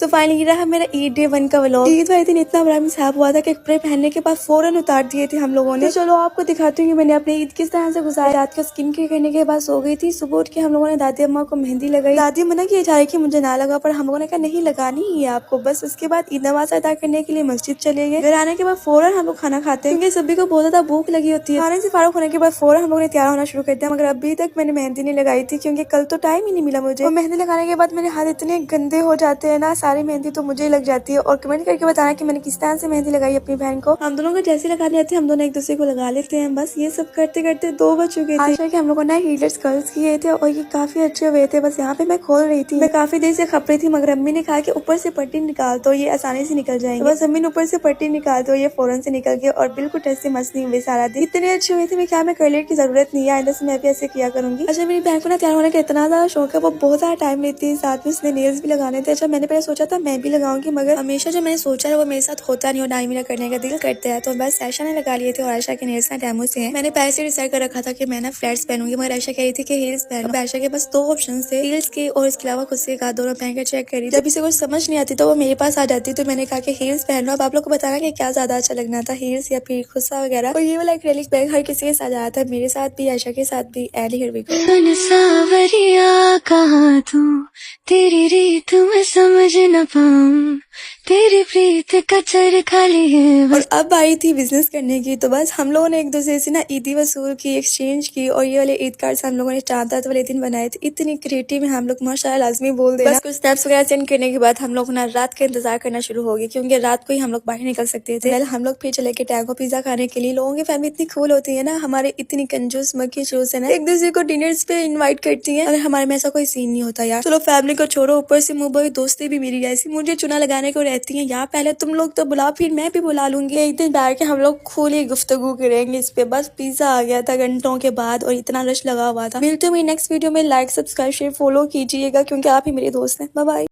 तो फाइनली ये रहा मेरा ईद डे 1 का व्लॉग। ईद वाले दिन इतना बड़ा मिसाब हुआ था कि कपड़े पहनने के बाद फौरन उतार दिए थे हम लोगों ने। तो चलो आपको दिखाती हूँ कि मैंने अपनी ईद किस तरह से गुजारी। रात को स्किन केयर करने के बाद सो गई थी। सुबह उठ के हम लोगों ने दादी अम्मा को मेहंदी लगाई। दादी मना की जा रही कि मुझे ना लगा, पर हम लोगों ने कहा नहीं लगानी ही है आपको। बस उसके बाद ईद नमाज अदा करने के लिए मस्जिद चले गए। घर आने के बाद फौरन हम लोग खाना खाते हैं क्योंकि सभी को बहुत ज्यादा भूख लगी होती है। खाने से फारूक होने के बाद फौरन हम लोगों ने तैयार होना शुरू कर दिया, मगर अभी तक मैंने मेहंदी नहीं लगाई थी क्योंकि कल तो टाइम ही नहीं मिला मुझे। और मेहंदी लगाने के बाद मेरे हाथ इतने गंदे हो जाते हैं ना, सारी मेहंदी तो मुझे ही लग जाती है। और कमेंट करके बताना कि मैंने किस तरह से मेहंदी लगाई अपनी बहन को। हम दोनों को जैसे लगानी आती है हम दोनों एक दूसरे को लगा लेते हैं। बस ये सब करते करते 2 बज चुके थे। आशा के हम लोगों ने हीलर्स कर्ल्स किए थे और ये काफी अच्छे हुए थे। बस यहाँ पे मैं खोल रही थी, मैं काफी देर से खप रही थी, मगर अम्मी ने कहा कि ऊपर से पट्टी निकाल तो ये आसानी से निकल जाएंगे। बस अम्मी ने ऊपर से पट्टी निकाल तो ये फौरन से निकल गए और बिल्कुल टच से मस्त नहीं हुए। सारा दिन इतने अच्छे हुए थे। मैं क्या मैं कर्लेट की जरूरत नहीं है, आइंदा से मैं भी ऐसे किया करूंगी। अच्छा मेरी बहन को ना तैयार होने का इतना ज्यादा शौक है, वो बहुत ज्यादा टाइम लेती है। साथ में उसने नेल्स भी लगाने थे। अच्छा मैंने पहले सोचा था मैं भी लगाऊंगी, मगर हमेशा जो मैंने सोचा है वो मेरे साथ होता नहीं और ना ही मेरा करने का दिल करता है। तो बस आयशा ने लगा लिए थे और आयशा के नेल्स ना डेमो से हैं। मैंने पहले से डिसाइड कर रखा था कि मैं ना फ्लैट्स पहनूंगी, मगर आयशा कह रही थी कि हील्स पहनो। आयशा के पास 2 ऑप्शन थे, हील्स के और इसके अलावा खुद से दोनों पहन कर चेक करी। जब इसे कुछ समझ नहीं आती तो वो मेरे पास आ जाती, तो मैंने कहा कि हील्स पहनो। अब आप लोग को बताना कि क्या ज्यादा अच्छा लगना था, हील्स या फिर खुस्सा वगैरह। और ये वाला एक्रेलिक बैग हर किसी के साथ आया था, मेरे साथ भी, आयशा के साथ भी। And here we go. सावरिया कहाँ तू, तेरी रीत में समझ न पाऊं, तेरी प्रीत का चर खाली है। और अब आई थी बिजनेस करने की, तो बस हम लोगों ने एक दूसरे से ना ईदी वसूल की, एक्सचेंज की। और ये वाले ईद कार्ड्स हम लोगों ने चांद रात वाले दिन बनाए थे। इतनी क्रिएटिव है हम लोग, माशाल्लाह लाजमी बोल देना। बस कुछ स्नैप्स वगैरह सेंड करने के बाद हम लोग ना रात का इंतजार करना शुरू हो गया, क्योंकि रात को ही हम लोग बाहर निकल सकते थे। हम लोग फिर चले गए टैंगो पिज्जा खाने के लिए। लोगों की फैमिली इतनी कूल होती है ना, हमारे इतनी कंजूस मक्खी चूस है ना, एक दूसरे को डिनर्स पे इन्वाइट करती है। अगर हमारे में ऐसा कोई सीन नहीं होता यार। चलो फैमिली को छोड़ो, ऊपर से मुंबई दोस्ती भी मेरी ऐसी मुझे चुना लगाने को रहती है। यहाँ पहले तुम लोग तो बुला, फिर मैं भी बुला लूंगी। एक दिन बैठ के हम लोग खुली गुफ्तगू करेंगे इस पे। बस पिज्जा आ गया था घंटों के बाद और इतना रश लगा हुआ था। मिलते हुए नेक्स्ट वीडियो में। लाइक सब्सक्राइब शेयर फॉलो कीजिएगा क्योंकि आप ही मेरे दोस्त हैं। Bye bye.